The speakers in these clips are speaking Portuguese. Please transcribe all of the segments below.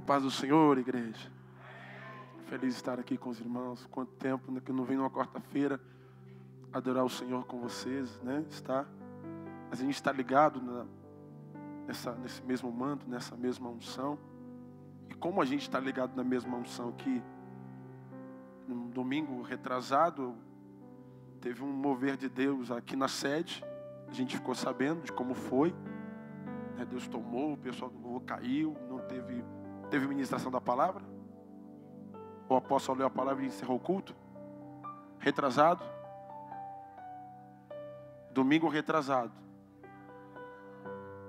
Paz do Senhor, igreja. Feliz de estar aqui com os irmãos. Quanto tempo que eu não venho numa quarta-feira adorar o Senhor com vocês, né? Mas a gente está ligado nesse mesmo manto, nessa mesma unção. E como a gente está ligado na mesma unção aqui, no domingo retrasado, teve um mover de Deus aqui na sede. A gente ficou sabendo de como foi. Deus tomou, o pessoal caiu, não teve ministração da palavra. O apóstolo leu a palavra e encerrou o culto. Retrasado. Domingo retrasado.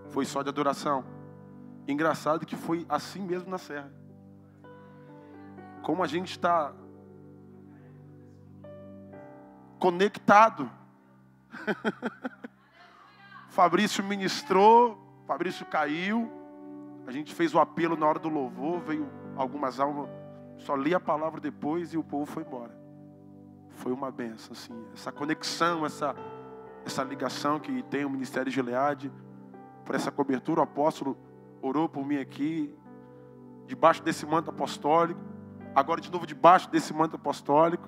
Foi só de adoração. Engraçado que foi assim mesmo na serra. Como a gente está conectado. Fabrício ministrou, Fabrício caiu. A gente fez o apelo na hora do louvor, veio algumas almas, só li a palavra depois e o povo foi embora. Foi uma benção, assim, essa conexão, essa ligação que tem o Ministério de Gileade, por essa cobertura. O apóstolo orou por mim aqui, debaixo desse manto apostólico, agora de novo debaixo desse manto apostólico,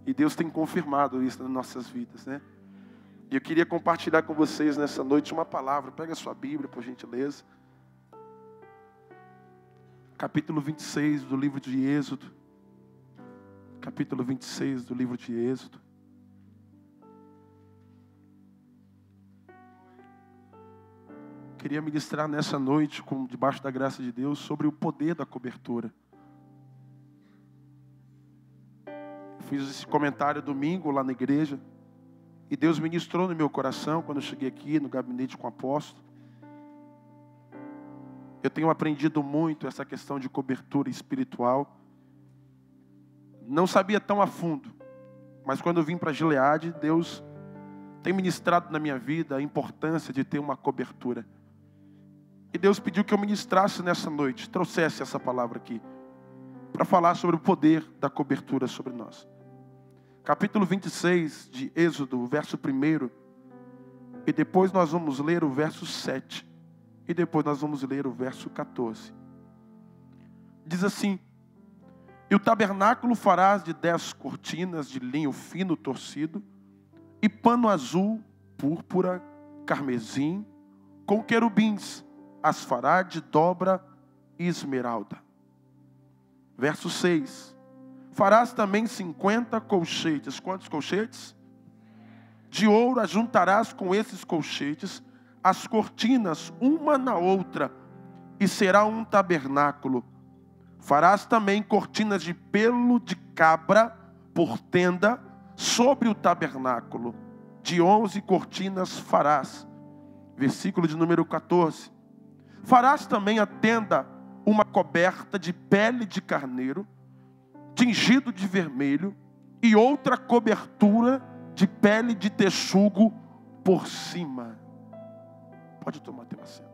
e Deus tem confirmado isso nas nossas vidas, né? E eu queria compartilhar com vocês nessa noite uma palavra. Pega a sua Bíblia, por gentileza. Capítulo 26 do livro de Êxodo. Capítulo 26 do livro de Êxodo. Queria ministrar nessa noite, debaixo da graça de Deus, sobre o poder da cobertura. Fiz esse comentário domingo lá na igreja. E Deus ministrou no meu coração quando eu cheguei aqui no gabinete com o apóstolo. Eu tenho aprendido muito essa questão de cobertura espiritual. Não sabia tão a fundo, mas quando eu vim para Gileade, Deus tem ministrado na minha vida a importância de ter uma cobertura. E Deus pediu que eu ministrasse nessa noite, trouxesse essa palavra aqui, para falar sobre o poder da cobertura sobre nós. Capítulo 26 de Êxodo, verso 1, e depois nós vamos ler o verso 7, e depois nós vamos ler o verso 14. Diz assim: e o tabernáculo farás de 10 cortinas de linho fino torcido, e pano azul, púrpura, carmesim, com querubins, as fará de dobra e esmeralda. Verso 6. Farás também 50 colchetes. Quantos colchetes? De ouro ajuntarás com esses colchetes as cortinas uma na outra, e será um tabernáculo. Farás também cortinas de pelo de cabra por tenda sobre o tabernáculo. De 11 cortinas farás. Versículo de número 14. Farás também a tenda uma coberta de pele de carneiro, tingido de vermelho, e outra cobertura de pele de texugo por cima. Pode tomar teu assento.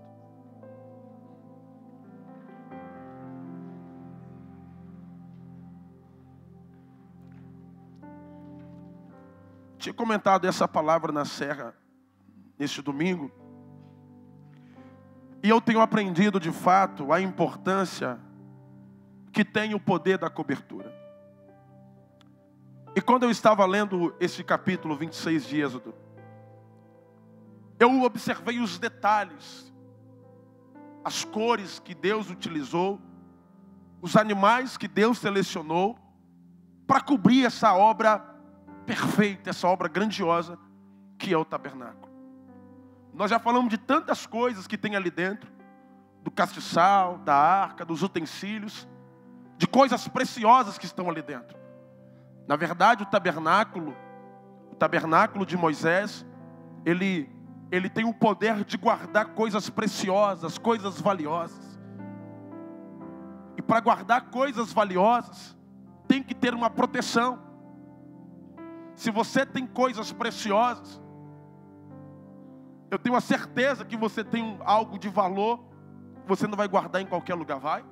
Tinha comentado essa palavra na serra neste domingo, e eu tenho aprendido de fato a importância que tem o poder da cobertura. E quando eu estava lendo esse capítulo 26 de Êxodo, eu observei os detalhes, as cores que Deus utilizou, os animais que Deus selecionou para cobrir essa obra perfeita, essa obra grandiosa que é o tabernáculo. Nós já falamos de tantas coisas que tem ali dentro, do castiçal, da arca, dos utensílios, de coisas preciosas que estão ali dentro. Na verdade, o tabernáculo de Moisés, ele tem o poder de guardar coisas preciosas, coisas valiosas. E para guardar coisas valiosas, tem que ter uma proteção. Se você tem coisas preciosas, eu tenho a certeza que você tem algo de valor, você não vai guardar em qualquer lugar, vai?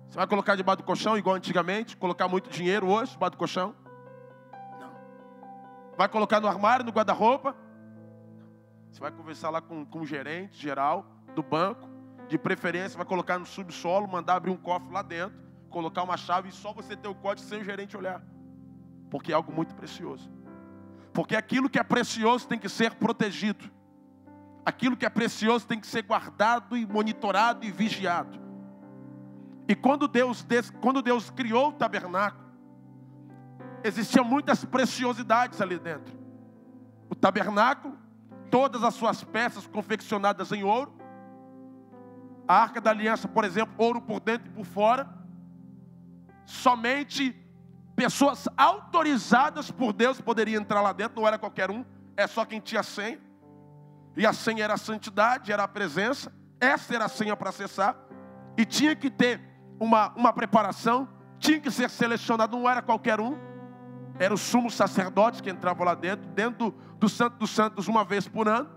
Você vai colocar debaixo do colchão, igual antigamente? Colocar muito dinheiro hoje debaixo do colchão? Não. Vai colocar no armário, no guarda-roupa? Você vai conversar lá com o gerente geral do banco, de preferência, vai colocar no subsolo, mandar abrir um cofre lá dentro, colocar uma chave e só você ter o código sem o gerente olhar. Porque é algo muito precioso. Porque aquilo que é precioso tem que ser protegido. Aquilo que é precioso tem que ser guardado e monitorado e vigiado. E quando Deus criou o tabernáculo, existiam muitas preciosidades ali dentro. O tabernáculo, todas as suas peças confeccionadas em ouro. A Arca da Aliança, por exemplo, ouro por dentro e por fora. Somente pessoas autorizadas por Deus poderiam entrar lá dentro, não era qualquer um, é só quem tinha senha. E a senha era a santidade, era a presença. Essa era a senha para acessar. E tinha que ter uma preparação, tinha que ser selecionado, não era qualquer um. Era o sumo sacerdote que entrava lá dentro do Santo dos Santos uma vez por ano.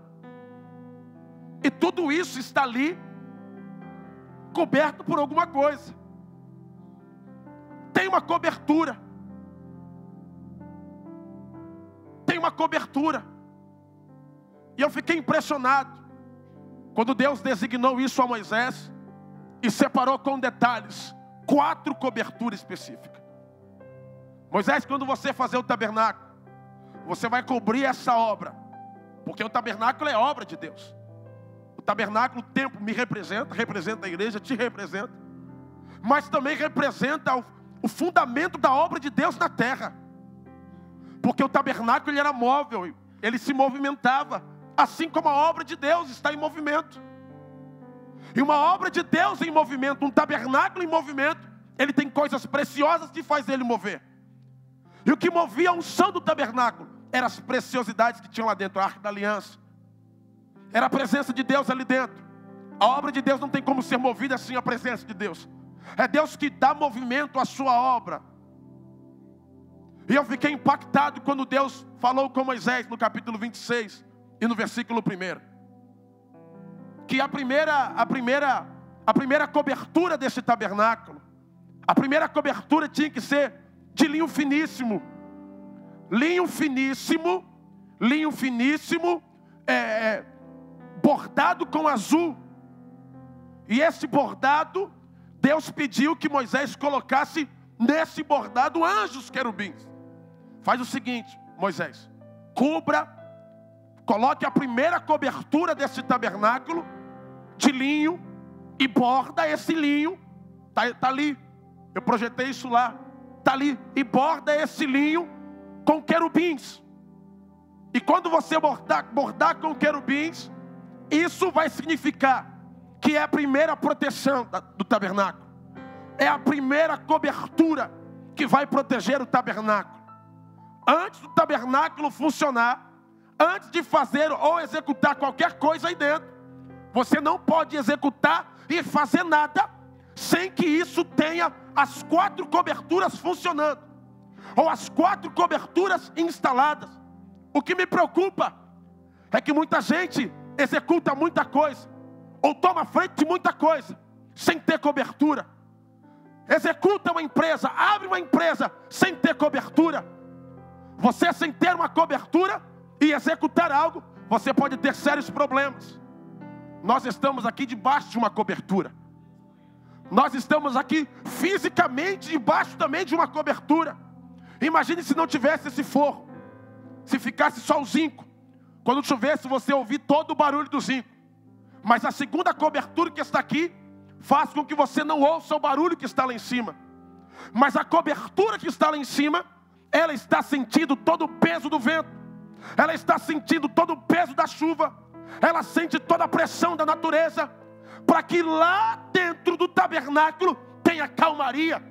E tudo isso está ali, coberto por alguma coisa. Tem uma cobertura. Tem uma cobertura. E eu fiquei impressionado quando Deus designou isso a Moisés e separou com detalhes 4 coberturas específicas. Moisés, quando você fazer o tabernáculo, você vai cobrir essa obra, porque o tabernáculo é obra de Deus. O tabernáculo, o templo me representa a igreja, te representa, mas também representa o fundamento da obra de Deus na terra. Porque o tabernáculo ele era móvel, ele se movimentava, assim como a obra de Deus está em movimento. E uma obra de Deus em movimento, um tabernáculo em movimento, ele tem coisas preciosas que faz ele mover. E o que movia a unção do tabernáculo eram as preciosidades que tinham lá dentro, a Arca da Aliança. Era a presença de Deus ali dentro. A obra de Deus não tem como ser movida sem a presença de Deus. É Deus que dá movimento à sua obra. E eu fiquei impactado quando Deus falou com Moisés no capítulo 26 e no versículo 1. Que a primeira cobertura desse tabernáculo, a primeira cobertura tinha que ser de linho finíssimo. Linho finíssimo, bordado com azul. E esse bordado, Deus pediu que Moisés colocasse nesse bordado anjos querubins. Faz o seguinte, Moisés, coloque a primeira cobertura desse tabernáculo de linho e borda esse linho, tá ali, eu projetei isso lá, tá ali, e borda esse linho com querubins. E quando você bordar com querubins, isso vai significar que é a primeira proteção do tabernáculo, é a primeira cobertura que vai proteger o tabernáculo. Antes do tabernáculo funcionar, antes de fazer ou executar qualquer coisa aí dentro, você não pode executar e fazer nada sem que isso tenha as 4 coberturas funcionando, ou as 4 coberturas instaladas. O que me preocupa é que muita gente executa muita coisa, ou toma frente de muita coisa, sem ter cobertura. Executa uma empresa, abre uma empresa, sem ter cobertura. Você sem ter uma cobertura e executar algo, você pode ter sérios problemas. Nós estamos aqui debaixo de uma cobertura. Nós estamos aqui fisicamente debaixo também de uma cobertura. Imagine se não tivesse esse forro, se ficasse só o zinco. Quando chovesse você ouvir todo o barulho do zinco. Mas a segunda cobertura que está aqui faz com que você não ouça o barulho que está lá em cima. Mas a cobertura que está lá em cima, ela está sentindo todo o peso do vento. Ela está sentindo todo o peso da chuva. Ela sente toda a pressão da natureza, para que lá dentro do tabernáculo tenha calmaria.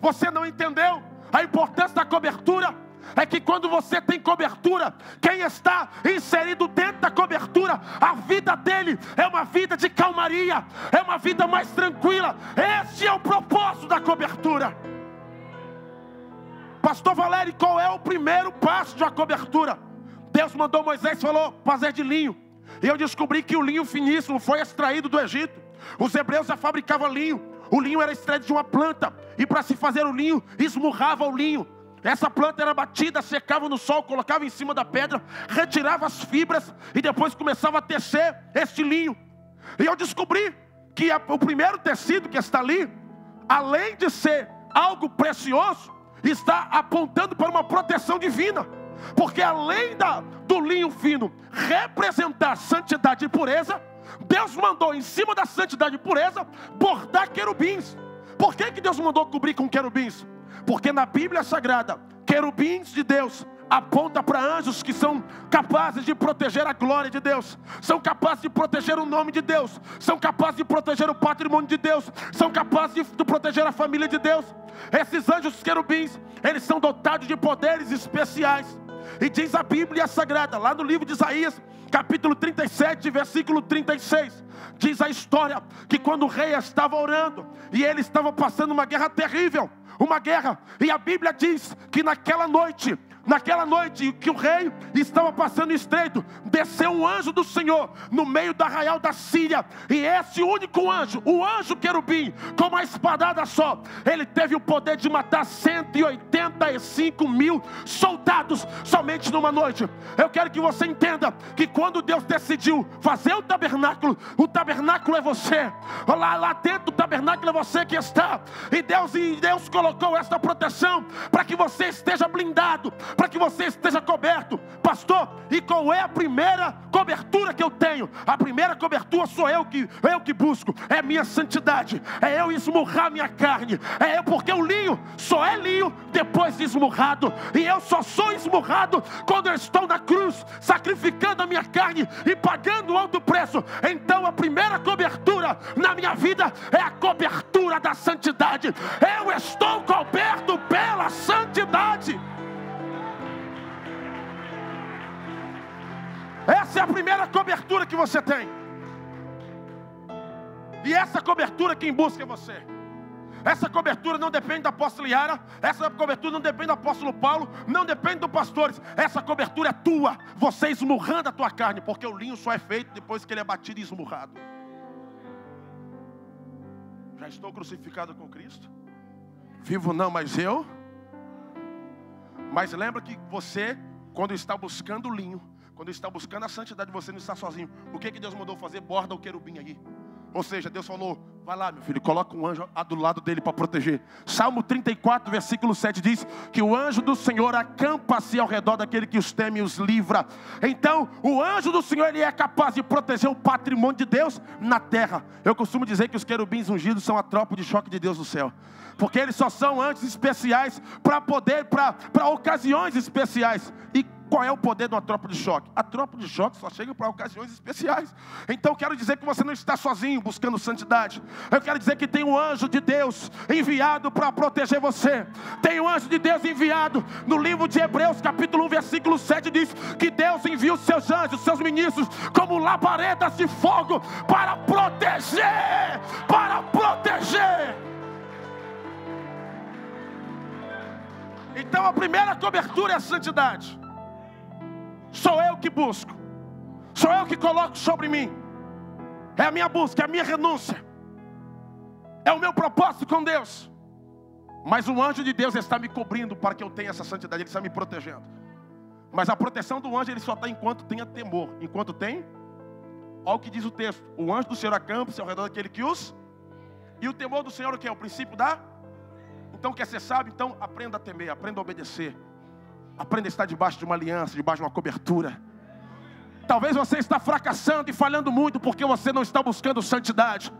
Você não entendeu a importância da cobertura? É que quando você tem cobertura, quem está inserido dentro da cobertura, a vida dele é uma vida de calmaria, é uma vida mais tranquila. Esse é o propósito da cobertura. Pastor Valério, qual é o primeiro passo de uma cobertura? Deus mandou Moisés, falou, fazer de linho. E eu descobri que o linho finíssimo foi extraído do Egito. Os hebreus já fabricavam linho. O linho era extraído de uma planta. E para se fazer o linho, esmurrava o linho. Essa planta era batida, secava no sol, colocava em cima da pedra, retirava as fibras e depois começava a tecer este linho. E eu descobri que o primeiro tecido que está ali, além de ser algo precioso, está apontando para uma proteção divina. Porque além do linho fino representar santidade e pureza, Deus mandou em cima da santidade e pureza bordar querubins. Por que Deus mandou cobrir com querubins? Porque na Bíblia Sagrada, querubins de Deus aponta para anjos que são capazes de proteger a glória de Deus, são capazes de proteger o nome de Deus, são capazes de proteger o patrimônio de Deus, são capazes de proteger a família de Deus. Esses anjos querubins, eles são dotados de poderes especiais. E diz a Bíblia Sagrada, lá no livro de Isaías, capítulo 37, versículo 36, diz a história que quando o rei estava orando, e ele estava passando uma guerra terrível, uma guerra, e a Bíblia diz que naquela noite que o rei estava passando estreito, desceu um anjo do Senhor no meio do arraial da Síria, e esse único anjo, o anjo querubim, com uma espadada só, ele teve o poder de matar 185 mil soldados, somente numa noite. Eu quero que você entenda, que quando Deus decidiu fazer o tabernáculo é você, lá dentro do tabernáculo é você que está, e Deus colocou essa proteção, para que você esteja blindado, para que você esteja coberto. Pastor, e qual é a primeira cobertura que eu tenho? A primeira cobertura sou eu que busco, é minha santidade, é eu esmurrar minha carne, porque o linho só é linho depois de esmurrado, e eu só sou esmurrado quando eu estou na cruz, sacrificando a minha carne e pagando alto preço. Então a primeira cobertura na minha vida é a cobertura da santidade. Eu estou coberto pela santidade. Essa é a primeira cobertura que você tem. E essa cobertura quem busca é você. Essa cobertura não depende da apóstola Yara, essa cobertura não depende do apóstolo Paulo, não depende dos pastores. Essa cobertura é tua, você esmurrando a tua carne, porque o linho só é feito depois que ele é batido e esmurrado. Já estou crucificado com Cristo? Vivo não, mas eu. Mas lembra que você, quando está buscando o linho, quando está buscando a santidade, você não está sozinho. O que Deus mandou fazer? Borda o querubim aí. Ou seja, Deus falou, vai lá meu filho, coloca um anjo do lado dele para proteger. Salmo 34, versículo 7 diz que o anjo do Senhor acampa-se ao redor daquele que os teme e os livra. Então, o anjo do Senhor, ele é capaz de proteger o patrimônio de Deus na terra. Eu costumo dizer que os querubins ungidos são a tropa de choque de Deus no céu, porque eles só são anjos especiais para ocasiões especiais. E qual é o poder de uma tropa de choque? A tropa de choque só chega para ocasiões especiais. Então eu quero dizer que você não está sozinho buscando santidade. Eu quero dizer que tem um anjo de Deus enviado para proteger você. Tem um anjo de Deus enviado. No livro de Hebreus capítulo 1 versículo 7 diz que Deus envia os seus anjos, os seus ministros, como labaredas de fogo para proteger. Então a primeira cobertura é a santidade. Sou eu que busco, sou eu que coloco sobre mim. É a minha busca, é a minha renúncia, é o meu propósito com Deus. Mas o anjo de Deus está me cobrindo para que eu tenha essa santidade, ele está me protegendo. Mas a proteção do anjo, ele só está enquanto tenha temor. Enquanto tem, olha o que diz o texto: o anjo do Senhor acampa-se ao redor daquele que os... E o temor do Senhor o que é? O princípio da... Então quer ser sábio? Então aprenda a temer, aprenda a obedecer. Aprenda a estar debaixo de uma aliança, debaixo de uma cobertura. Talvez você está fracassando e falhando muito porque você não está buscando santidade.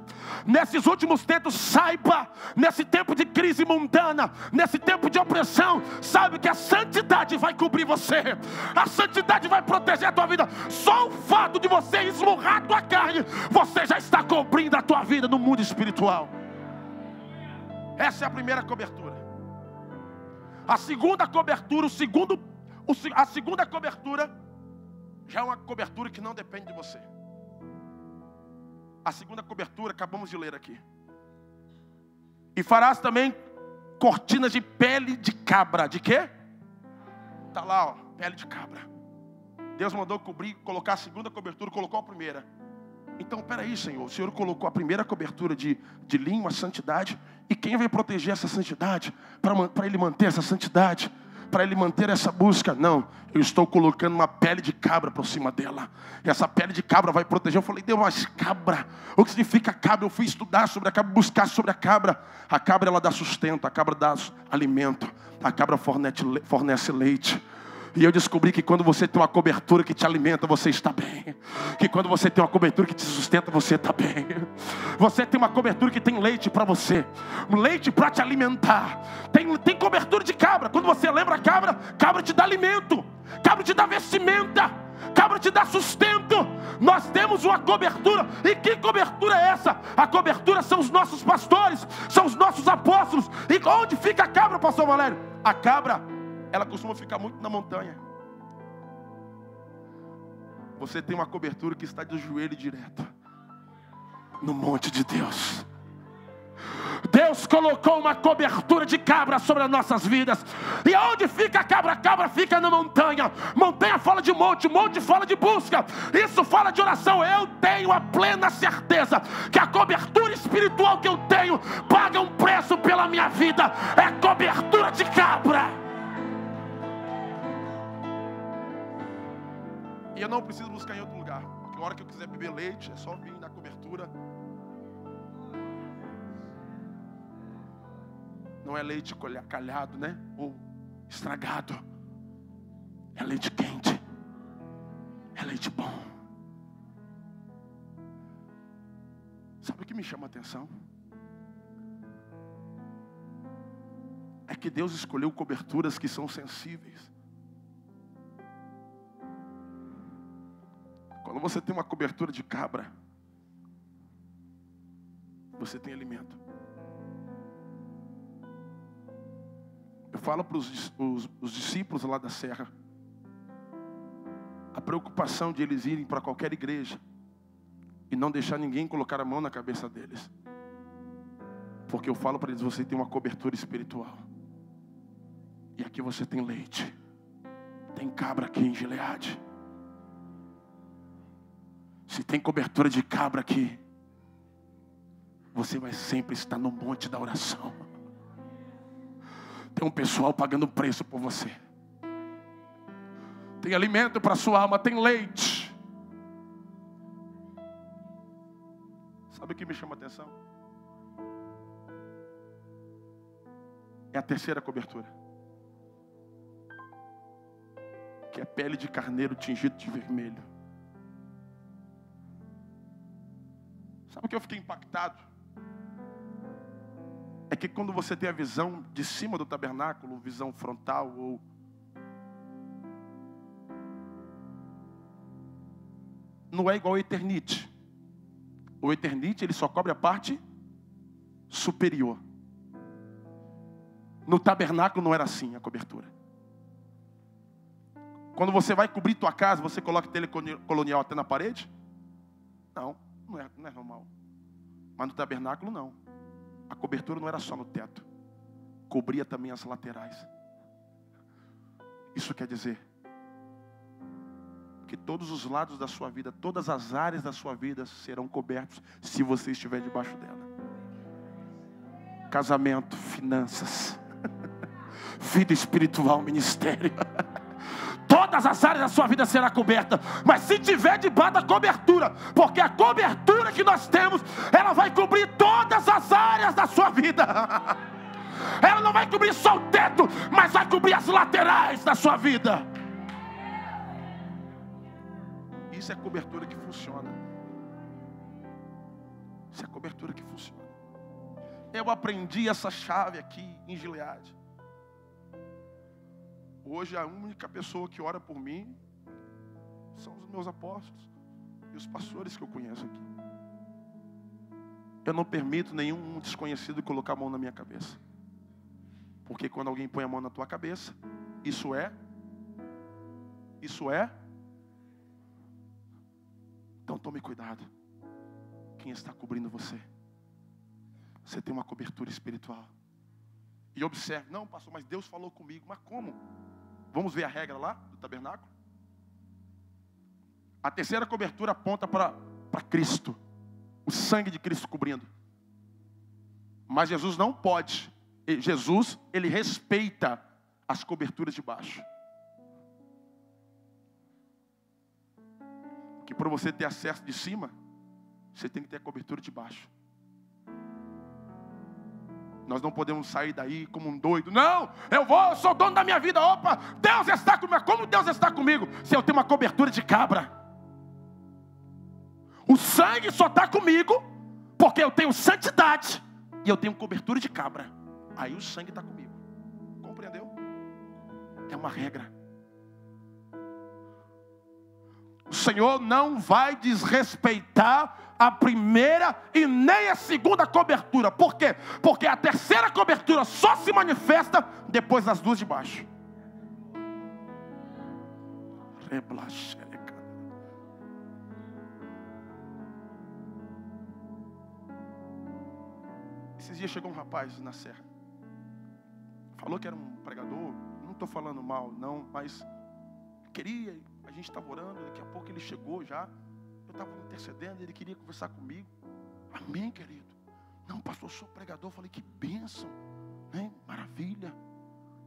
Nesses últimos tempos, saiba, nesse tempo de crise mundana, nesse tempo de opressão, sabe que a santidade vai cobrir você. A santidade vai proteger a tua vida. Só o fato de você esmurrar a tua carne, você já está cobrindo a tua vida no mundo espiritual. Essa é a primeira cobertura. A segunda cobertura, a segunda cobertura já é uma cobertura que não depende de você. A segunda cobertura, acabamos de ler aqui. E farás também cortinas de pele de cabra. De quê? Está lá, ó, pele de cabra. Deus mandou cobrir, colocar a segunda cobertura, colocou a primeira. Então, peraí, Senhor, o Senhor colocou a primeira cobertura de linho, a santidade. E quem vai proteger essa santidade? Para Ele manter essa santidade? para ele manter essa busca. Não, eu estou colocando uma pele de cabra por cima dela. E essa pele de cabra vai proteger. Eu falei, Deus, mas cabra, o que significa cabra? Eu fui estudar sobre a cabra, buscar sobre a cabra. A cabra, ela dá sustento, a cabra dá alimento, a cabra fornece leite. E eu descobri que quando você tem uma cobertura que te alimenta, você está bem. Que quando você tem uma cobertura que te sustenta, você está bem. Você tem uma cobertura que tem leite para você. Leite para te alimentar. Tem cobertura de cabra. Quando você lembra a cabra, cabra te dá alimento. Cabra te dá vestimenta. Cabra te dá sustento. Nós temos uma cobertura. E que cobertura é essa? A cobertura são os nossos pastores. São os nossos apóstolos. E onde fica a cabra, pastor Valério? A cabra, ela costuma ficar muito na montanha. Você tem uma cobertura que está de joelho direto no monte de Deus. Deus colocou uma cobertura de cabra sobre as nossas vidas. E onde fica a cabra? A cabra fica na montanha. Montanha fala de monte, monte fala de busca. Isso fala de oração. Eu tenho a plena certeza que a cobertura espiritual que eu tenho paga um preço pela minha vida. É cobertura de cabra. E eu não preciso buscar em outro lugar. Porque a hora que eu quiser beber leite, é só vir na cobertura. Não é leite calhado, né? Ou estragado. É leite quente. É leite bom. Sabe o que me chama a atenção? É que Deus escolheu coberturas que são sensíveis. Quando você tem uma cobertura de cabra, você tem alimento. Eu falo para os discípulos lá da serra, a preocupação de eles irem para qualquer igreja e não deixar ninguém colocar a mão na cabeça deles. Porque eu falo para eles, você tem uma cobertura espiritual. E aqui você tem leite. Tem cabra aqui em Gileade. Se tem cobertura de cabra aqui, você vai sempre estar no monte da oração. Tem um pessoal pagando preço por você. Tem alimento para a sua alma, tem leite. Sabe o que me chama a atenção? É a terceira cobertura, que é pele de carneiro tingido de vermelho. Sabe o que eu fiquei impactado? É que quando você tem a visão de cima do tabernáculo, visão frontal, ou não é igual ao Eternite. O Eternite, ele só cobre a parte superior. No tabernáculo não era assim a cobertura. Quando você vai cobrir tua casa, você coloca telecolonial até na parede? Não é normal. Mas no tabernáculo não. A cobertura não era só no teto, cobria também as laterais. Isso quer dizer que todos os lados da sua vida, todas as áreas da sua vida serão cobertos se você estiver debaixo dela. Casamento, finanças, vida espiritual, ministério. Todas as áreas da sua vida será coberta. Mas se tiver debaixo da cobertura, porque a cobertura que nós temos, ela vai cobrir todas as áreas da sua vida. Ela não vai cobrir só o teto, mas vai cobrir as laterais da sua vida. Isso é cobertura que funciona. Isso é cobertura que funciona. Eu aprendi essa chave aqui em Gileade. Hoje a única pessoa que ora por mim são os meus apóstolos e os pastores que eu conheço aqui. Eu não permito nenhum desconhecido colocar a mão na minha cabeça. Porque quando alguém põe a mão na tua cabeça, isso é. Então tome cuidado. Quem está cobrindo você? Você tem uma cobertura espiritual. E observe, não pastor, mas Deus falou comigo. Mas como? Vamos ver a regra lá do tabernáculo? A terceira cobertura aponta para Cristo. O sangue de Cristo cobrindo. Mas Jesus não pode. Jesus, ele respeita as coberturas de baixo. Que para você ter acesso de cima, você tem que ter a cobertura de baixo. Nós não podemos sair daí como um doido. Não, eu sou dono da minha vida. Opa, Deus está comigo. Como Deus está comigo? Se eu tenho uma cobertura de cabra. O sangue só está comigo porque eu tenho santidade e eu tenho cobertura de cabra. Aí o sangue está comigo. Compreendeu? É uma regra. O Senhor não vai desrespeitar a primeira e nem a segunda cobertura. Por quê? Porque a terceira cobertura só se manifesta depois das duas de baixo. Esses dias chegou um rapaz na serra. Falou que era um pregador. Não estou falando mal, não, mas queria. A gente estava orando, daqui a pouco ele chegou já. Eu estava intercedendo, ele queria conversar comigo. Amém, querido. Não, pastor, eu sou pregador. Eu falei, que bênção, né? Maravilha.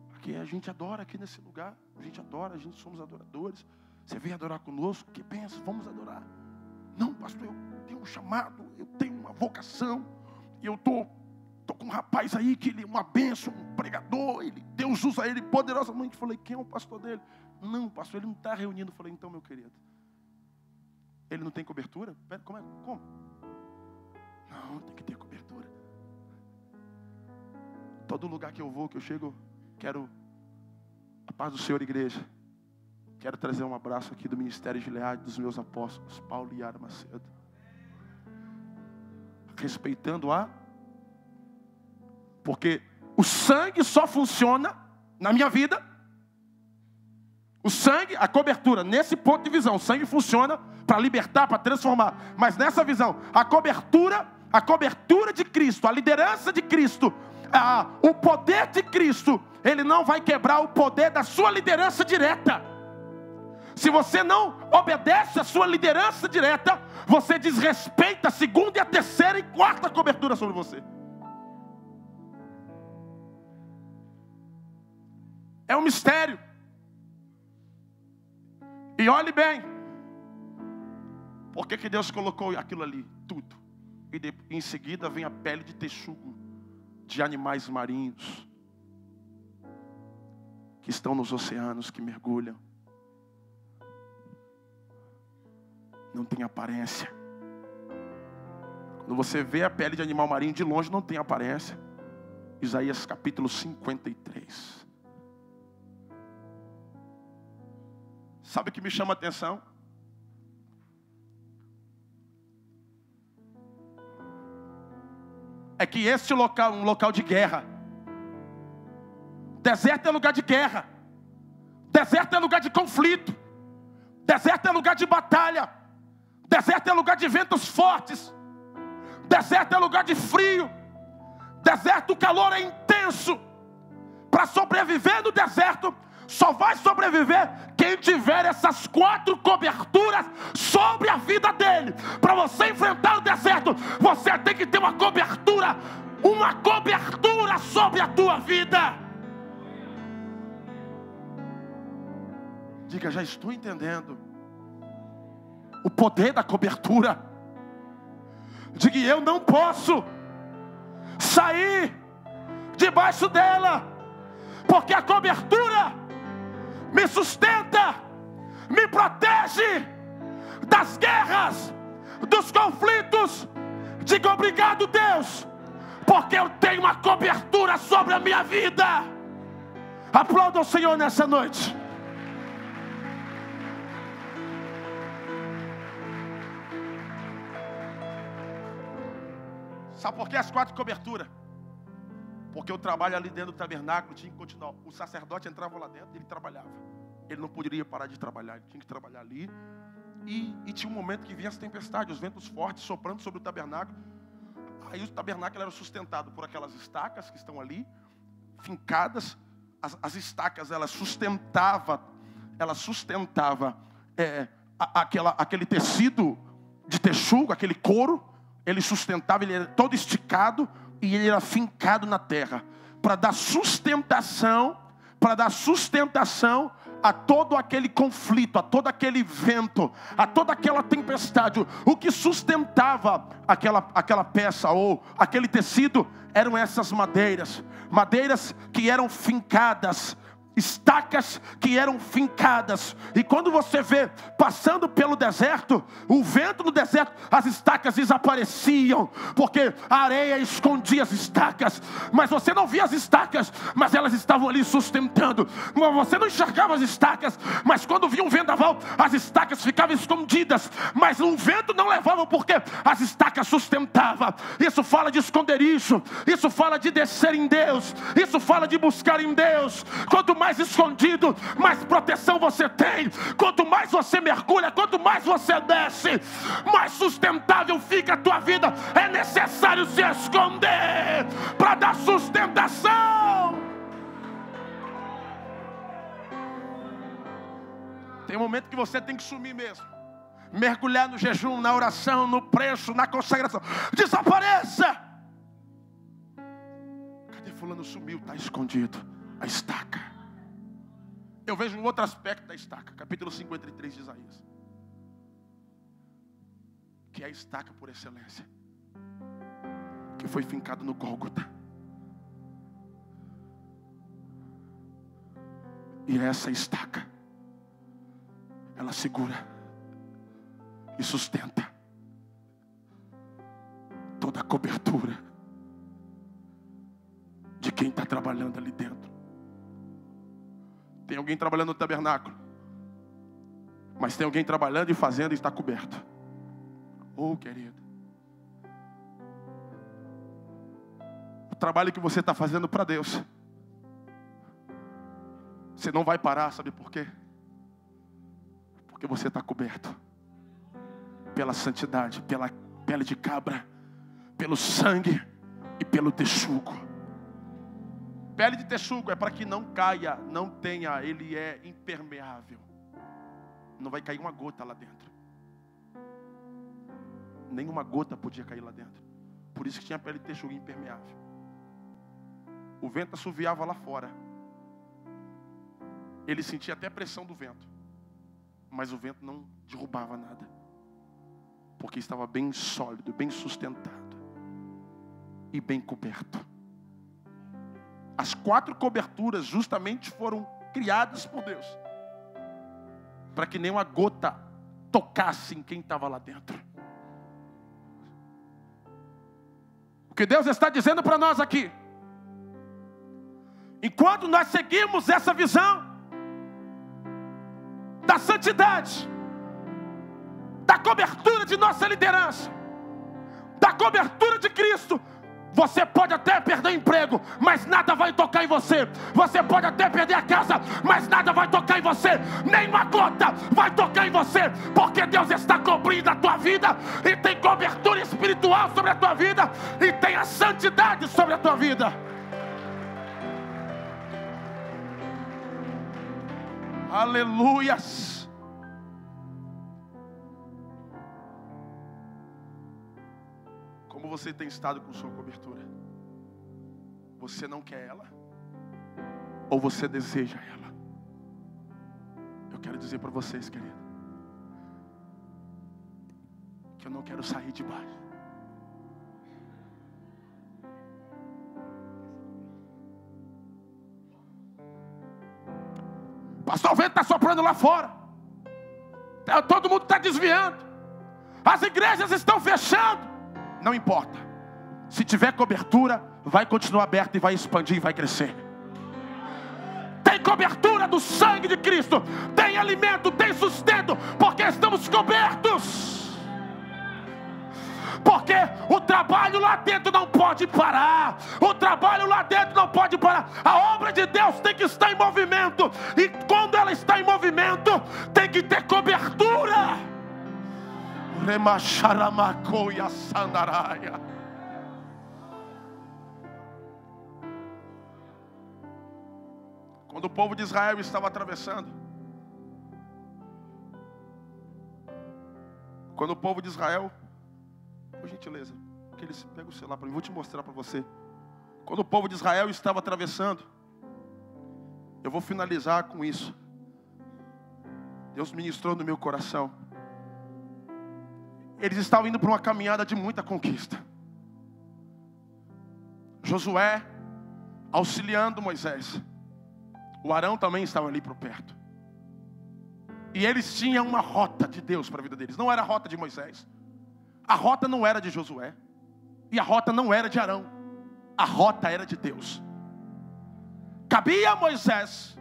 Porque a gente adora aqui nesse lugar. A gente adora, a gente somos adoradores. Você vem adorar conosco, que bênção, vamos adorar. Não, pastor, eu tenho um chamado, eu tenho uma vocação. E eu estou com um rapaz aí que ele é uma bênção, um pregador. Deus usa ele poderosamente. Eu falei, quem é o pastor dele? Não, pastor, ele não está reunindo. Eu falei, então, meu querido, ele não tem cobertura? Como? Não, tem que ter cobertura. Todo lugar que eu vou, que eu chego, quero a paz do Senhor, igreja. Quero trazer um abraço aqui do Ministério Gileade, dos meus apóstolos, Paulo e Yara Macedo. Respeitando porque o sangue só funciona na minha vida. O sangue, a cobertura, nesse ponto de visão, o sangue funciona para libertar, para transformar. Mas nessa visão, a cobertura de Cristo, a liderança de Cristo, o poder de Cristo, ele não vai quebrar o poder da sua liderança direta. Se você não obedece à sua liderança direta, você desrespeita a segunda e a terceira e quarta cobertura sobre você. É um mistério. E olhe bem, por que Deus colocou aquilo ali? Tudo. E em seguida vem a pele de texugo de animais marinhos que estão nos oceanos, que mergulham. Não tem aparência. Quando você vê a pele de animal marinho de longe, não tem aparência. Isaías capítulo 53. Sabe o que me chama a atenção? É que este local é um local de guerra. Deserto é lugar de guerra. Deserto é lugar de conflito. Deserto é lugar de batalha. Deserto é lugar de ventos fortes. Deserto é lugar de frio. Deserto, o calor é intenso. Para sobreviver no deserto, só vai sobreviver quem tiver essas 4 coberturas sobre a vida dele. Para você enfrentar o deserto, você tem que ter uma cobertura sobre a tua vida. Diga, já estou entendendo o poder da cobertura. Diga, eu não posso sair debaixo dela, porque a cobertura me sustenta, me protege das guerras, dos conflitos. Diga, obrigado, Deus, porque eu tenho uma cobertura sobre a minha vida. Aplauda o Senhor nessa noite. Sabe por que as 4 coberturas? Porque o trabalho ali dentro do tabernáculo tinha que continuar. O sacerdote entrava lá dentro e ele trabalhava. Ele não poderia parar de trabalhar, ele tinha que trabalhar ali. E tinha um momento que vinha as tempestades, os ventos fortes soprando sobre o tabernáculo. Aí o tabernáculo era sustentado por aquelas estacas que estão ali, fincadas. As estacas, elas sustentavam aquele tecido de texugo, aquele couro. Ele sustentava, ele era todo esticado e ele era fincado na terra para dar sustentação para dar sustentação a todo aquele conflito, a todo aquele vento, a toda aquela tempestade. O que sustentava aquela peça ou aquele tecido eram essas madeiras que eram fincadas, estacas que eram fincadas. E quando você vê passando pelo deserto, o vento no deserto, as estacas desapareciam, porque a areia escondia as estacas, mas você não via as estacas, mas elas estavam ali sustentando. Você não enxergava as estacas, mas quando via um vendaval, as estacas ficavam escondidas, mas o vento não levava, porque as estacas sustentavam. Isso fala de esconderijo, isso fala de descer em Deus, isso fala de buscar em Deus. Quanto mais escondido, mais proteção você tem. Quanto mais você mergulha, quanto mais você desce, mais sustentável fica a tua vida. É necessário se esconder para dar sustentação. Tem um momento que você tem que sumir mesmo, mergulhar no jejum, na oração, no preço, na consagração. Desapareça. Cadê fulano? Sumiu, está escondido. A estaca. Eu vejo um outro aspecto da estaca, capítulo 53 de Isaías, que é a estaca por excelência, que foi fincado no Gólgota. E essa estaca, ela segura e sustenta toda a cobertura de quem está trabalhando ali dentro. Tem alguém trabalhando no tabernáculo, mas tem alguém trabalhando e fazendo e está coberto. Oh, querido, o trabalho que você está fazendo para Deus, você não vai parar, sabe por quê? Porque você está coberto pela santidade, pela pele de cabra, pelo sangue e pelo texugo. Pele de texugo é para que não caia, não tenha, ele é impermeável. Não vai cair uma gota lá dentro. Nenhuma gota podia cair lá dentro. Por isso que tinha pele de texugo impermeável. O vento assoviava lá fora. Ele sentia até a pressão do vento, mas o vento não derrubava nada, porque estava bem sólido, bem sustentado e bem coberto. As 4 coberturas justamente foram criadas por Deus, para que nenhuma gota tocasse em quem estava lá dentro. O que Deus está dizendo para nós aqui, enquanto nós seguimos essa visão da santidade, da cobertura de nossa liderança, da cobertura de Cristo, você pode até perder o emprego, mas nada vai tocar em você. Você pode até perder a casa, mas nada vai tocar em você. Nenhuma gota vai tocar em você, porque Deus está cobrindo a tua vida, e tem cobertura espiritual sobre a tua vida, e tem a santidade sobre a tua vida. Aleluias. Como você tem estado com sua cobertura? Você não quer ela? Ou você deseja ela? Eu quero dizer para vocês, querido, que eu não quero sair de baixo. Pastor, o vento está soprando lá fora, todo mundo está desviando, as igrejas estão fechando. Não importa, se tiver cobertura, vai continuar aberto e vai expandir e vai crescer. Tem cobertura do sangue de Cristo, tem alimento, tem sustento, porque estamos cobertos. Porque o trabalho lá dentro não pode parar. O trabalho lá dentro não pode parar. A obra de Deus tem que estar em movimento, e quando ela está em movimento, tem que ter cobertura. Quando o povo de Israel estava atravessando, por gentileza, que eles pegam o celular para mim, vou te mostrar para você. Quando o povo de Israel estava atravessando, Eu vou finalizar com isso. Deus ministrou no meu coração. Eles estavam indo para uma caminhada de muita conquista. Josué auxiliando Moisés. O Arão também estava ali por perto. E eles tinham uma rota de Deus para a vida deles. Não era a rota de Moisés. A rota não era de Josué. E a rota não era de Arão. A rota era de Deus. Cabia a Moisés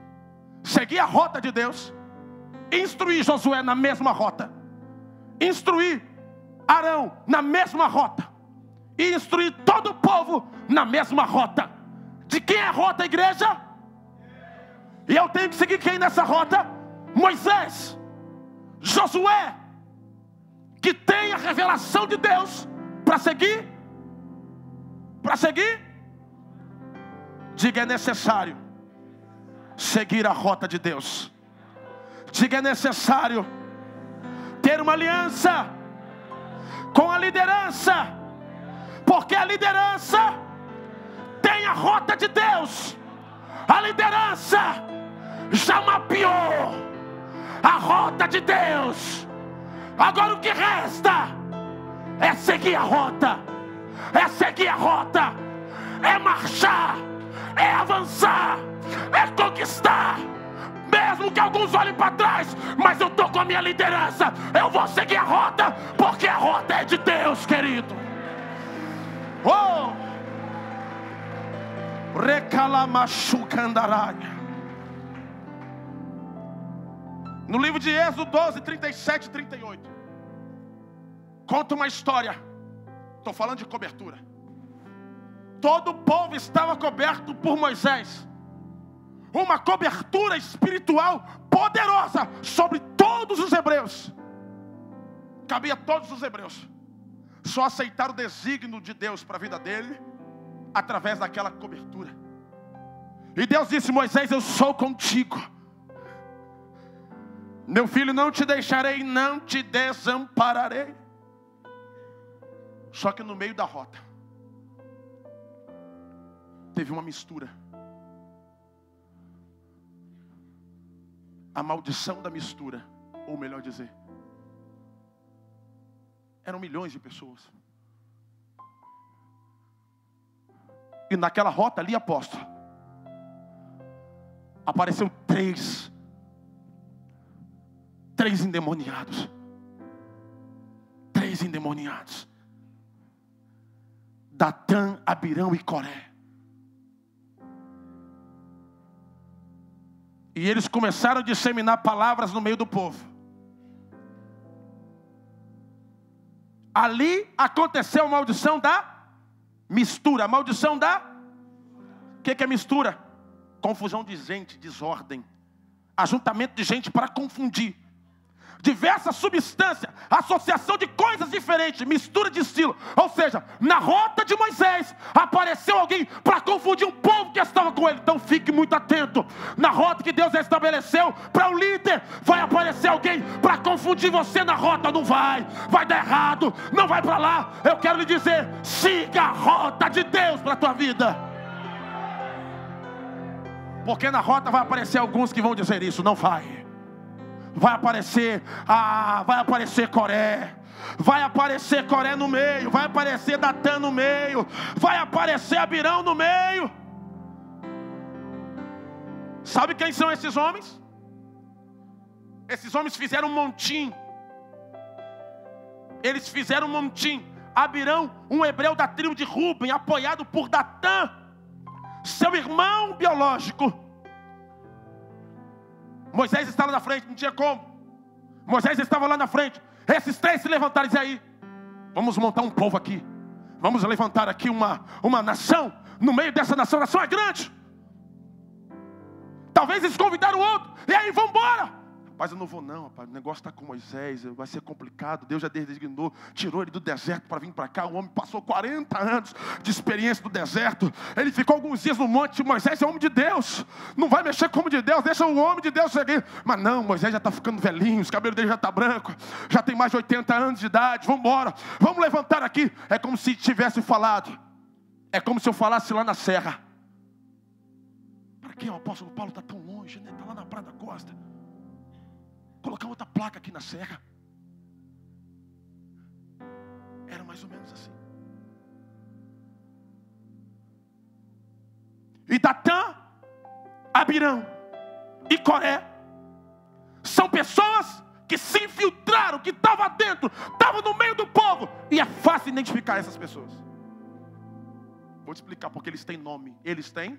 seguir a rota de Deus, instruir Josué na mesma rota, instruir Arão na mesma rota, e instruir todo o povo na mesma rota. De quem é a rota, igreja? E eu tenho que seguir quem nessa rota? Moisés, Josué, que tem a revelação de Deus para seguir. Para seguir, diga: é necessário seguir a rota de Deus. Diga: é necessário ter uma aliança com a liderança, porque a liderança tem a rota de Deus. A liderança já mapeou a rota de Deus. Agora o que resta é seguir a rota. É seguir a rota. É marchar. É avançar. É conquistar. Mesmo que alguns olhem para trás, mas eu estou com a minha liderança. Eu vou seguir a rota, porque a rota é de Deus, querido. Oh! Recalamachucandaranha. No livro de Êxodo 12, 37 e 38, conta uma história. Estou falando de cobertura. Todo o povo estava coberto por Moisés. Uma cobertura espiritual poderosa sobre todos os hebreus. Cabia a todos os hebreus. Só aceitar o desígnio de Deus para a vida dele através daquela cobertura. E Deus disse: Moisés, eu sou contigo. Meu filho, não te deixarei, não te desampararei. Só que no meio da rota teve uma mistura. A maldição da mistura, ou melhor dizer, eram milhões de pessoas. E naquela rota ali, apóstolo, apareceu três endemoniados. Três endemoniados. Datã, Abirão e Coré. E eles começaram a disseminar palavras no meio do povo. Ali aconteceu a maldição da mistura. A maldição da... O que é mistura? Confusão de gente, desordem. Ajuntamento de gente para confundir. Diversas substâncias, associação de coisas diferentes, mistura de estilo. Ou seja, na rota de Moisés apareceu alguém para confundir um povo que estava com ele. Então fique muito atento. Na rota que Deus estabeleceu para o líder, vai aparecer alguém para confundir você na rota. Não vai dar errado, não vai para lá. Eu quero lhe dizer: siga a rota de Deus para a tua vida. Porque na rota vai aparecer alguns que vão dizer isso. Não vai. Vai aparecer Coré. Vai aparecer Coré no meio. Vai aparecer Datã no meio. Vai aparecer Abirão no meio. Sabe quem são esses homens? Esses homens fizeram um montim. Eles fizeram um montim. Abirão, um hebreu da tribo de Ruben, apoiado por Datã, seu irmão biológico. Moisés estava na frente, não tinha como. Moisés estava lá na frente. Esses três se levantaram e disseram: aí, vamos montar um povo aqui. Vamos levantar aqui uma nação. No meio dessa nação, a nação é grande. Talvez eles convidaram o outro. E aí, vamos embora. Rapaz, eu não vou não, rapaz. O negócio está com Moisés, vai ser complicado. Deus já designou, tirou ele do deserto para vir para cá. O homem passou 40 anos de experiência no deserto. Ele ficou alguns dias no monte. Moisés é homem de Deus, não vai mexer com o homem de Deus, deixa o homem de Deus seguir. Mas não, Moisés já está ficando velhinho, os cabelos dele já está branco, já tem mais de 80 anos de idade. Vamos embora, vamos levantar aqui. É como se tivesse falado, é como se eu falasse lá na serra: para Aqui, o apóstolo Paulo está tão longe, né? Está lá na Praia da Costa. Colocar outra placa aqui na serra. Era mais ou menos assim. E Datã, Abirão e Coré são pessoas que se infiltraram, que estavam dentro, estavam no meio do povo. E é fácil identificar essas pessoas. Vou te explicar porque eles têm nome. Eles têm.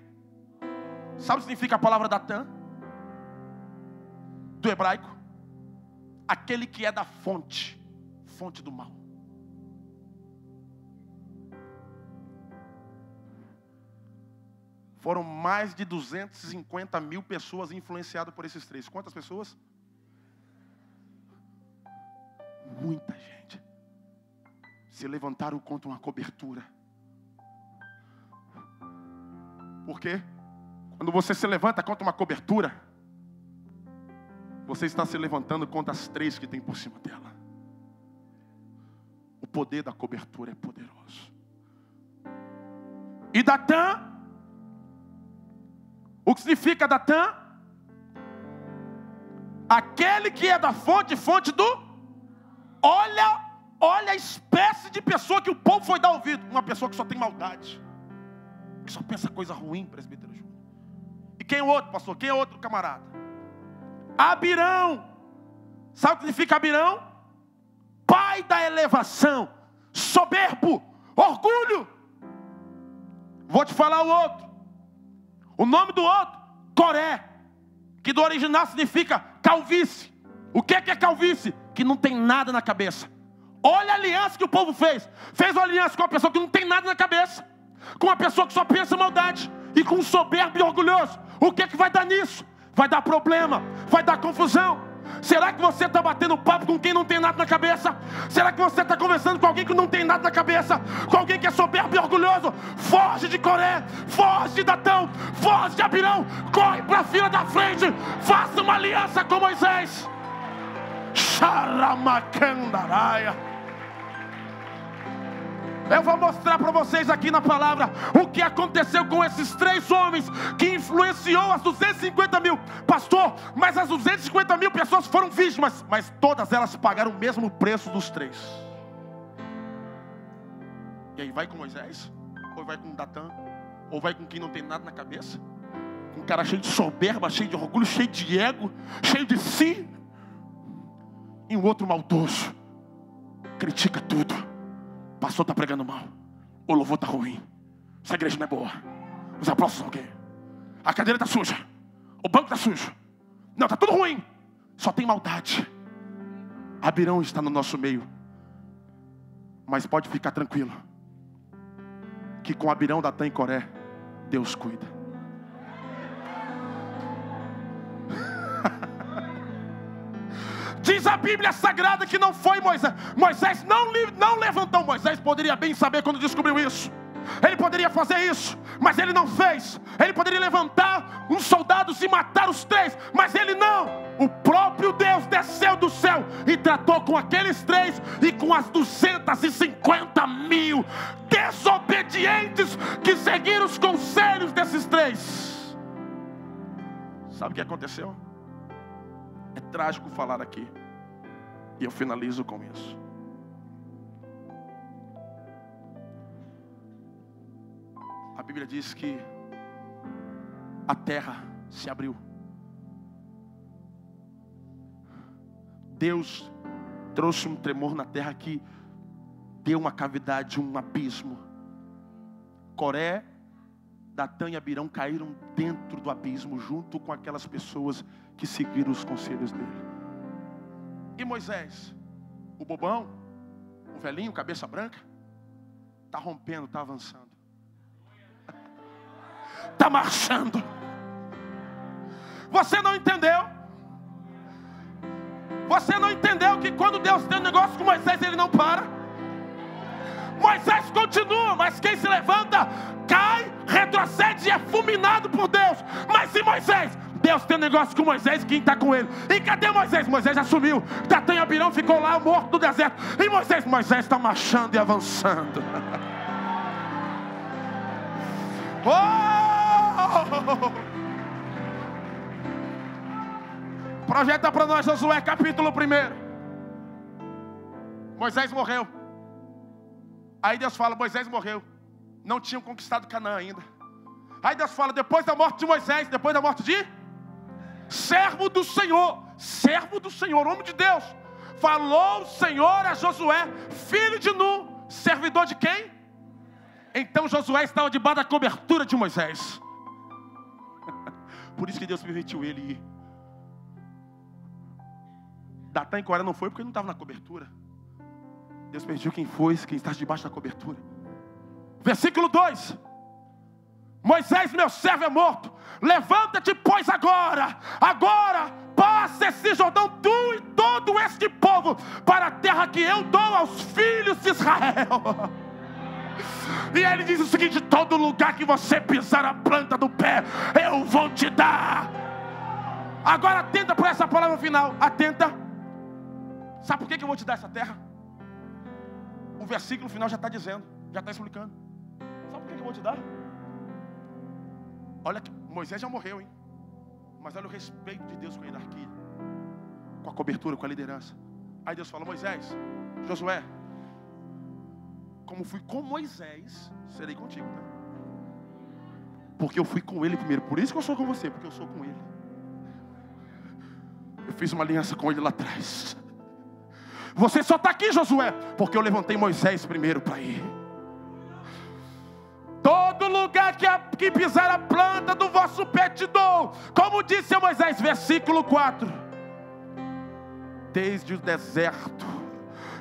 Sabe o que significa a palavra Datã? Do hebraico. Aquele que é da fonte. Fonte do mal. Foram mais de 250 mil pessoas influenciadas por esses três. Quantas pessoas? Muita gente. Se levantaram contra uma cobertura. Por quê? Quando você se levanta contra uma cobertura, você está se levantando contra as três que tem por cima dela. O poder da cobertura é poderoso. E Datã, o que significa Datã? Aquele que é da fonte, fonte do... Olha a espécie de pessoa que o povo foi dar ouvido. Uma pessoa que só tem maldade. Que só pensa coisa ruim, presbítero Júnior. E quem é o outro, pastor? Quem é outro camarada? Abirão. Sabe o que significa Abirão? Pai da elevação. Soberbo. Orgulho. Vou te falar o outro. O nome do outro, Coré, que do original significa calvície. O que é calvície? Que não tem nada na cabeça. Olha a aliança que o povo fez. Fez uma aliança com uma pessoa que não tem nada na cabeça. Com uma pessoa que só pensa em maldade. E com um soberbo e orgulhoso. O que vai dar nisso? Vai dar problema, vai dar confusão. Será que você está batendo papo com quem não tem nada na cabeça? Será que você está conversando com alguém que não tem nada na cabeça? Com alguém que é soberbo e orgulhoso? Foge de Coré, foge de Datã, foge de Abirão. Corre para a fila da frente. Faça uma aliança com Moisés. Xaramacandaraya. Eu vou mostrar para vocês aqui na palavra o que aconteceu com esses três homens que influenciou as 250 mil. Pastor, mas as 250 mil pessoas foram vítimas, mas todas elas pagaram o mesmo preço dos três. E aí vai com Moisés? Ou vai com Datã? Ou vai com quem não tem nada na cabeça? Um cara cheio de soberba, cheio de orgulho, cheio de ego, cheio de si. E um outro maldoso, critica tudo. O pastor está pregando mal. O louvor está ruim. Essa igreja não é boa. Os aplausos são o quê? A cadeira está suja. O banco está sujo. Não, está tudo ruim. Só tem maldade. Abirão está no nosso meio. Mas pode ficar tranquilo. Que com Abirão, Datã e Coré, Deus cuida. Diz a Bíblia Sagrada que não foi Moisés. Moisés não levantou. Moisés poderia bem saber quando descobriu isso. Ele poderia fazer isso, mas ele não fez. Ele poderia levantar uns soldados e matar os três, mas ele não. O próprio Deus desceu do céu e tratou com aqueles três e com as 250 mil desobedientes que seguiram os conselhos desses três. Sabe o que aconteceu? É trágico falar aqui. E eu finalizo com isso. A Bíblia diz que a terra se abriu. Deus trouxe um tremor na terra que deu uma cavidade, um abismo. Coré, Datã e Abirão caíram dentro do abismo, junto com aquelas pessoas que seguiram os conselhos dele. E Moisés, o bobão, o velhinho, cabeça branca, está rompendo, está avançando. Está marchando. Você não entendeu? Você não entendeu que quando Deus tem um negócio com Moisés, ele não para? Moisés continua, mas quem se levanta, cai, retrocede e é fulminado por Deus. Mas e Moisés? Deus tem um negócio com Moisés, quem está com ele? E cadê Moisés? Moisés já sumiu. Datã e Abirão ficou lá morto no deserto. E Moisés está marchando e avançando. Oh! Projeta para nós Josué capítulo 1. Moisés morreu. Aí Deus fala, Moisés morreu. Não tinham conquistado Canaã ainda. Aí Deus fala, depois da morte de Moisés, depois da morte de servo do Senhor, homem de Deus, falou o Senhor a Josué, filho de Nun, servidor de quem? Então Josué estava debaixo da cobertura de Moisés. Por isso que Deus permitiu ele ir. Datã e Coré não foi porque não estava na cobertura. Deus permitiu quem está debaixo da cobertura. Versículo 2. Moisés, meu servo, é morto. Levanta-te, pois, agora passa esse Jordão, tu e todo este povo, para a terra que eu dou aos filhos de Israel. E ele diz o seguinte: todo lugar que você pisar a planta do pé, eu vou te dar. Agora atenta para essa palavra final. Atenta. Sabe por que eu vou te dar essa terra? O versículo final já está dizendo, já está explicando. Sabe por que eu vou te dar? Olha que Moisés já morreu, hein? Mas olha o respeito de Deus com a hierarquia, com a cobertura, com a liderança. Aí Deus fala: Moisés, Josué, como fui com Moisés, serei contigo, tá? Porque eu fui com ele primeiro. Por isso que eu sou com você, porque eu sou com ele. Eu fiz uma aliança com ele lá atrás. Você só está aqui, Josué, porque eu levantei Moisés primeiro para ir. Todo lugar que pisar a planta do vosso pé te dou, como disse a Moisés, versículo 4. Desde o deserto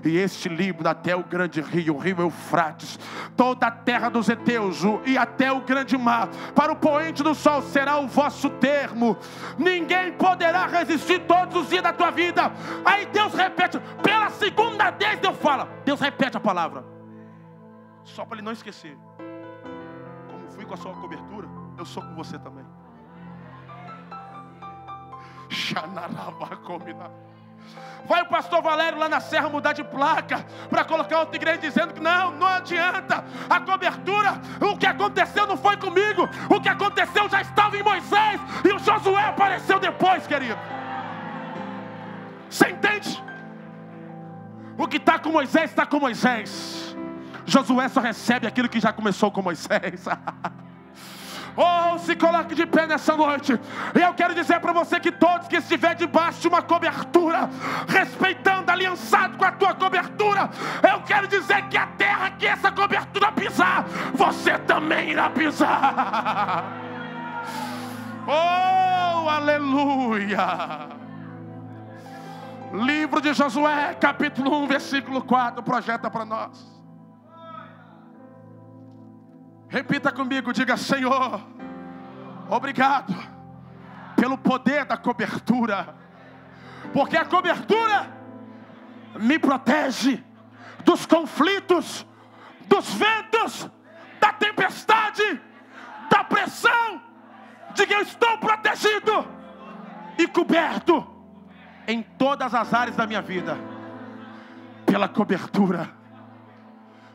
e este Líbano até o grande rio, o rio Eufrates, toda a terra dos heteus e até o grande mar, para o poente do sol será o vosso termo. Ninguém poderá resistir todos os dias da tua vida. Aí Deus repete, pela segunda vez Deus repete a palavra, só para ele não esquecer. Como fui com a sua cobertura, eu sou com você também. Vai o pastor Valério lá na serra mudar de placa para colocar outra igreja dizendo que não adianta. A cobertura, o que aconteceu não foi comigo. O que aconteceu já estava em Moisés e o Josué apareceu depois, querido. Você entende? O que está com Moisés está com Moisés. Josué só recebe aquilo que já começou com Moisés. Oh, se coloque de pé nessa noite. E eu quero dizer para você que todos que estiver debaixo de uma cobertura, respeitando, aliançado com a tua cobertura, eu quero dizer que a terra que essa cobertura pisar, você também irá pisar. Oh, aleluia. Livro de Josué, capítulo 1, versículo 4, projeta para nós. Repita comigo, diga: Senhor, obrigado pelo poder da cobertura, porque a cobertura me protege dos conflitos, dos ventos, da tempestade, da pressão. Diga: eu estou protegido e coberto em todas as áreas da minha vida pela cobertura.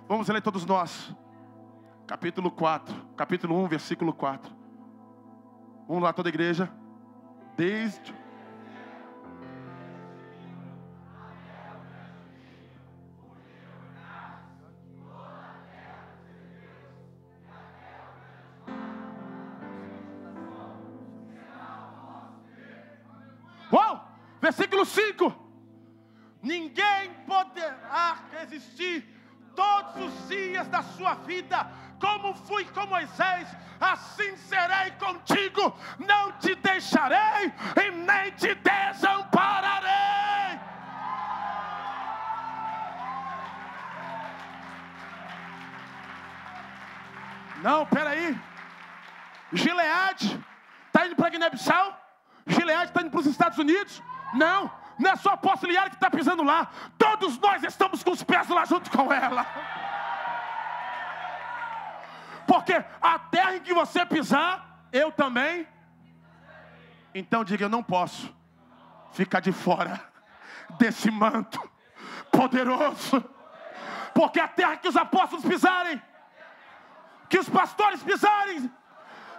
Vamos ler todos nós. Capítulo 1, versículo 4. Vamos lá, toda a igreja. Desde versículo 5. Ninguém poderá resistir todos os dias da sua vida. Como fui com Moisés, assim serei contigo. Não te deixarei e nem te desampararei. Não, peraí. Gileade está indo para Guiné-Bissau? Gileade está indo para os Estados Unidos? Não é só a apóstolo Yara que está pisando lá. Todos nós estamos com os pés lá junto com ela. Porque a terra em que você pisar, eu também. Então diga: eu não posso ficar de fora desse manto poderoso. Porque a terra que os apóstolos pisarem, que os pastores pisarem,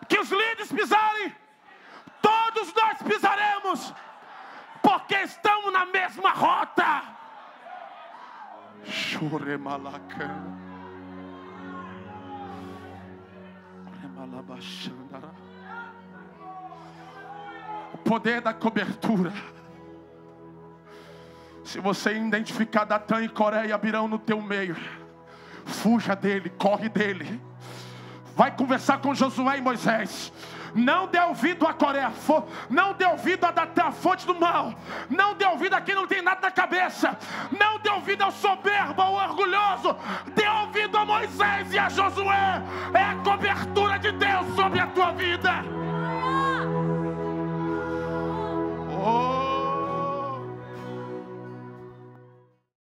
que os líderes pisarem, todos nós pisaremos. porque estamos na mesma rota. Choremalaca. O poder da cobertura. Se você identificar Datã e Coré e Abirão no teu meio, fuja dele, corre dele. Vai conversar com Josué e Moisés. Não dê ouvido a Coré, não dê ouvido a Datã, a fonte do mal. Não dê ouvido a quem não tem nada na cabeça. Não dê ouvido ao soberbo, ao orgulhoso. Dê ouvido a Moisés e a Josué. É a cobertura de Deus sobre a tua vida.